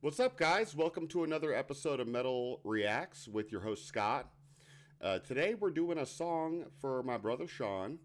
What's up, guys? Welcome to another episode of Metal Reacts with your host, Scott. Today we're doing a song for my brother, Sean.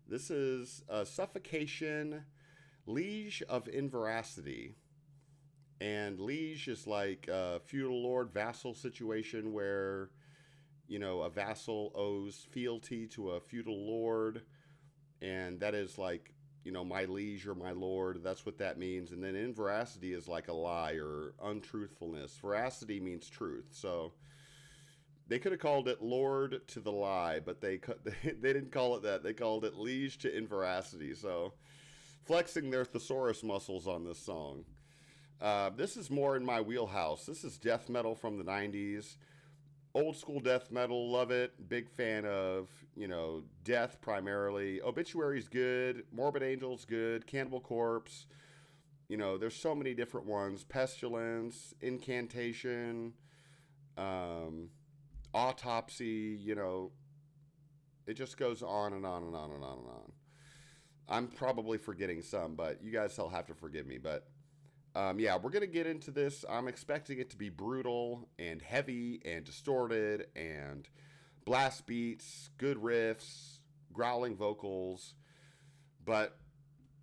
This is Suffocation, Liege of Inveracity. And Liege is like a feudal lord vassal situation where, you know, a vassal owes fealty to a feudal lord. And that is like, you know, my liege or my lord. That's what that means. And then inveracity is like a lie or untruthfulness. Veracity means truth. So they could have called it Lord to the Lie, but they didn't call it that. They called it Liege to Inveracity. So flexing their thesaurus muscles on this song. This is more in my wheelhouse. This is death metal from the 90s. Old school death metal, love it. Big fan of, you know, death primarily. Obituary's good. Morbid Angel's good. Cannibal Corpse. You know, there's so many different ones. Pestilence, Incantation, Autopsy, you know. It just goes on and on and on and on and on. I'm probably forgetting some, but you guys will have to forgive me. But yeah, we're going to get into this. I'm expecting it to be brutal and heavy and distorted and blast beats, good riffs, growling vocals. But,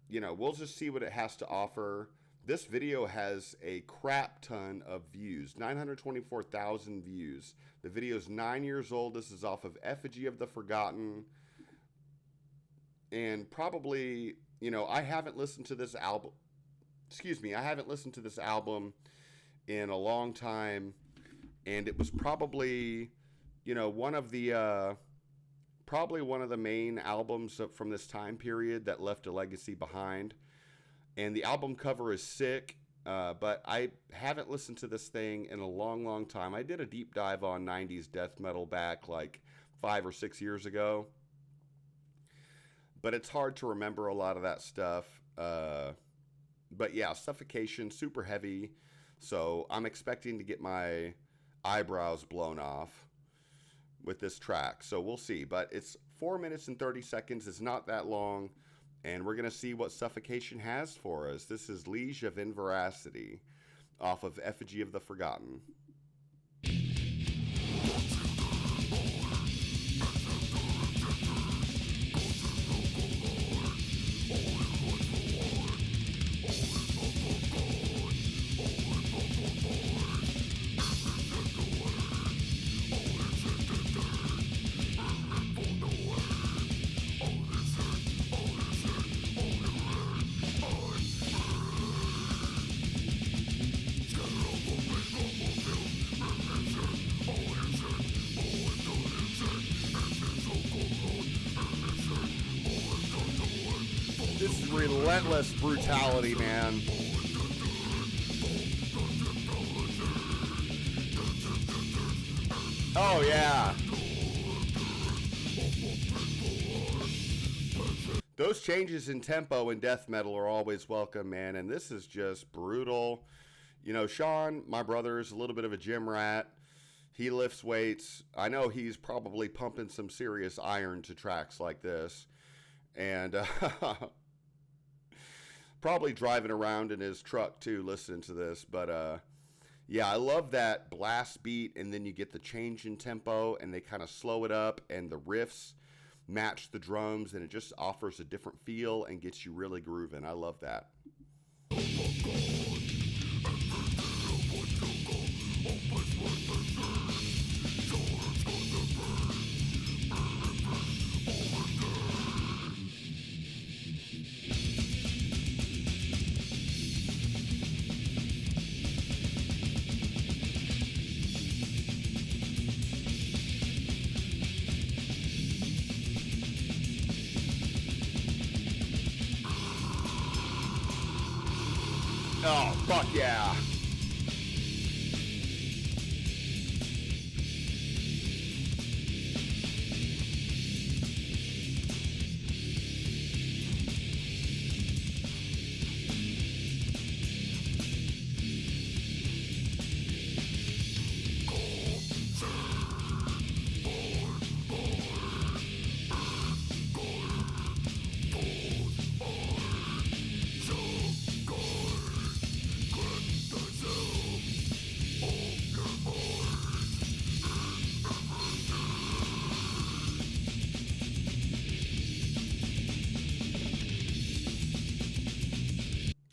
you know, we'll just see what it has to offer. This video has a crap ton of views, 924,000 views. The video is 9 years old. This is off of Effigy of the Forgotten. And probably, you know, I haven't listened to this album. I haven't listened to this album in a long time, and it was probably, you know, one of the main albums from this time period that left a legacy behind. And the album cover is sick, but I haven't listened to this thing in a long, long time. I did a deep dive on 90s death metal back like 5 or 6 years ago, but it's hard to remember a lot of that stuff. But yeah, Suffocation, super heavy. So I'm expecting to get my eyebrows blown off with this track. So we'll see. But it's 4 minutes and 30 seconds. It's not that long. And we're going to see what Suffocation has for us. This is Liege of Inveracity off of Effigy of the Forgotten. This is relentless brutality, man. Oh, yeah. Those changes in tempo in death metal are always welcome, man. And this is just brutal. You know, Sean, my brother, is a little bit of a gym rat. He lifts weights. I know he's probably pumping some serious iron to tracks like this. And probably driving around in his truck too, listening to this. But yeah, I love that blast beat, and then you get the change in tempo, and they kind of slow it up, and the riffs match the drums, and it just offers a different feel and gets you really grooving. I love that. Oh, fuck yeah.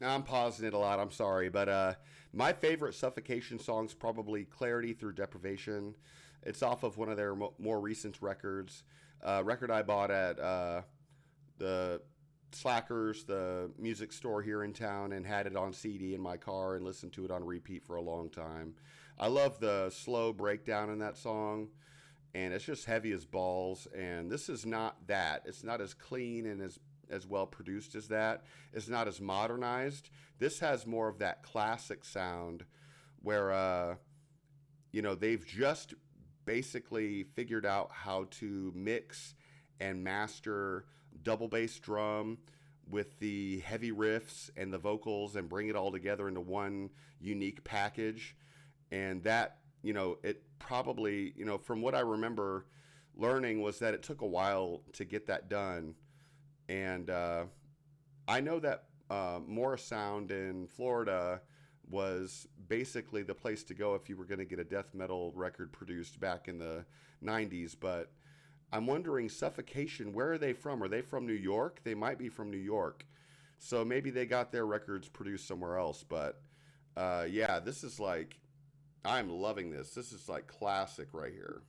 I'm pausing it a lot. I'm sorry, but my favorite Suffocation song's probably "Clarity Through Deprivation." It's off of one of their more recent records. Record I bought at the Slackers, the music store here in town, and had it on CD in my car and listened to it on repeat for a long time. I love the slow breakdown in that song, and it's just heavy as balls. And this is not that. It's not as clean and as well produced as that. It's not as modernized. This has more of that classic sound where they've just basically figured out how to mix and master double bass drum with the heavy riffs and the vocals and bring it all together into one unique package. And that, it probably, from what I remember learning, was that it took a while to get that done. And I know that Morris Sound in Florida was basically the place to go if you were going to get a death metal record produced back in the 90s. But I'm wondering, Suffocation, where are they from? Are they from New York? They might be from New York. So maybe they got their records produced somewhere else. But yeah, this is like, I'm loving this. This is like classic right here.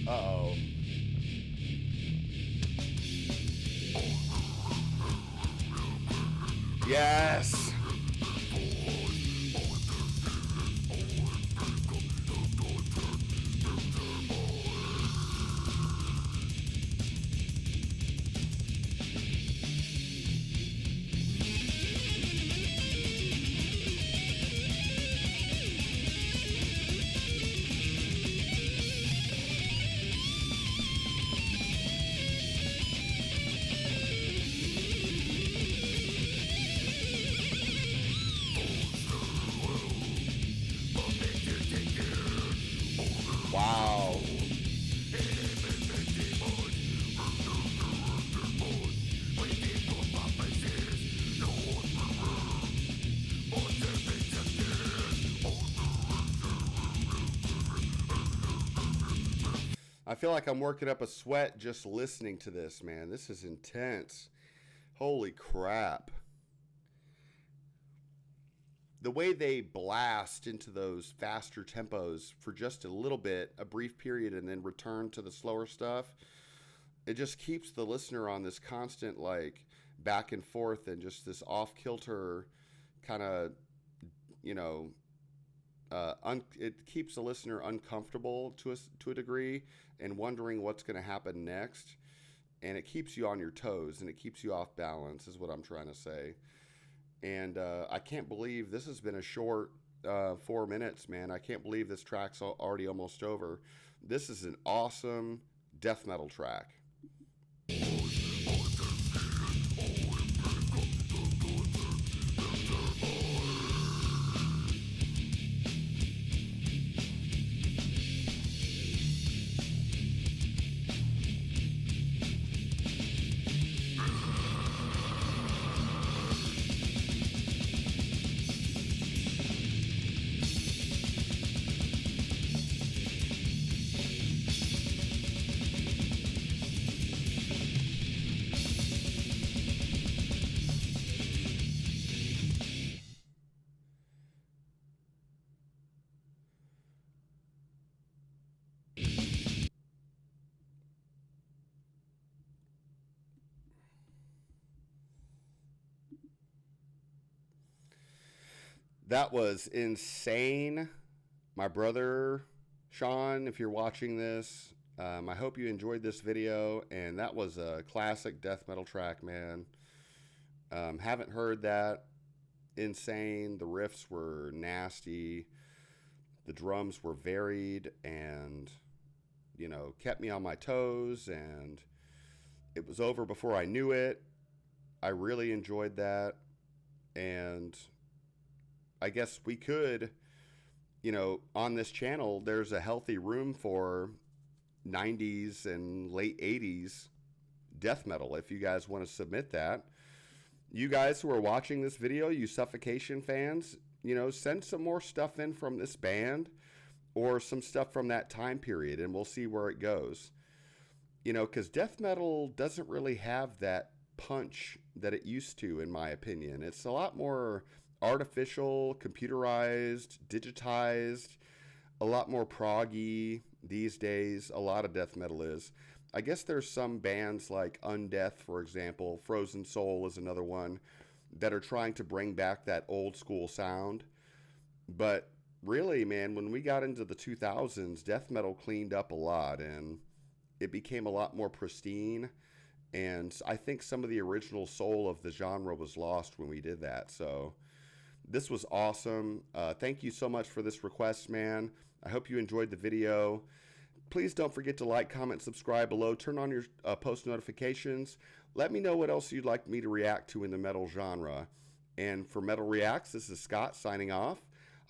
Uh-oh. Yes! Wow. I feel like I'm working up a sweat just listening to this, man. This is intense. Holy crap. The way they blast into those faster tempos for just a little bit, a brief period, and then return to the slower stuff, it just keeps the listener on this constant, like, back and forth and just this off-kilter kind of, it keeps the listener uncomfortable to a degree and wondering what's going to happen next. And it keeps you on your toes and it keeps you off balance, is what I'm trying to say. And I can't believe this has been a short 4 minutes, man. I can't believe this track's already almost over. This is an awesome death metal track. That was insane. My brother, Sean, if you're watching this, I hope you enjoyed this video. And that was a classic death metal track, man. Haven't heard that. Insane. The riffs were nasty. The drums were varied and, kept me on my toes, and it was over before I knew it. I really enjoyed that. And I guess we could, on this channel, there's a healthy room for 90s and late 80s death metal if you guys want to submit that. You guys who are watching this video, you Suffocation fans, send some more stuff in from this band or some stuff from that time period, and we'll see where it goes. Because death metal doesn't really have that punch that it used to, in my opinion. It's a lot more artificial, computerized, digitized, a lot more proggy these days. A lot of death metal is. I guess there's some bands like Undeath, for example, Frozen Soul is another one, that are trying to bring back that old school sound. But really, man, when we got into the 2000s, death metal cleaned up a lot and it became a lot more pristine. And I think some of the original soul of the genre was lost when we did that. So this was awesome. Thank you so much for this request, man. I hope you enjoyed the video. Please don't forget to like, comment, subscribe below. Turn on your post notifications. Let me know what else you'd like me to react to in the metal genre. And for Metal Reacts, this is Scott signing off.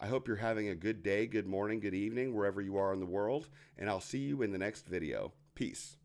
I hope you're having a good day, good morning, good evening, wherever you are in the world. And I'll see you in the next video. Peace.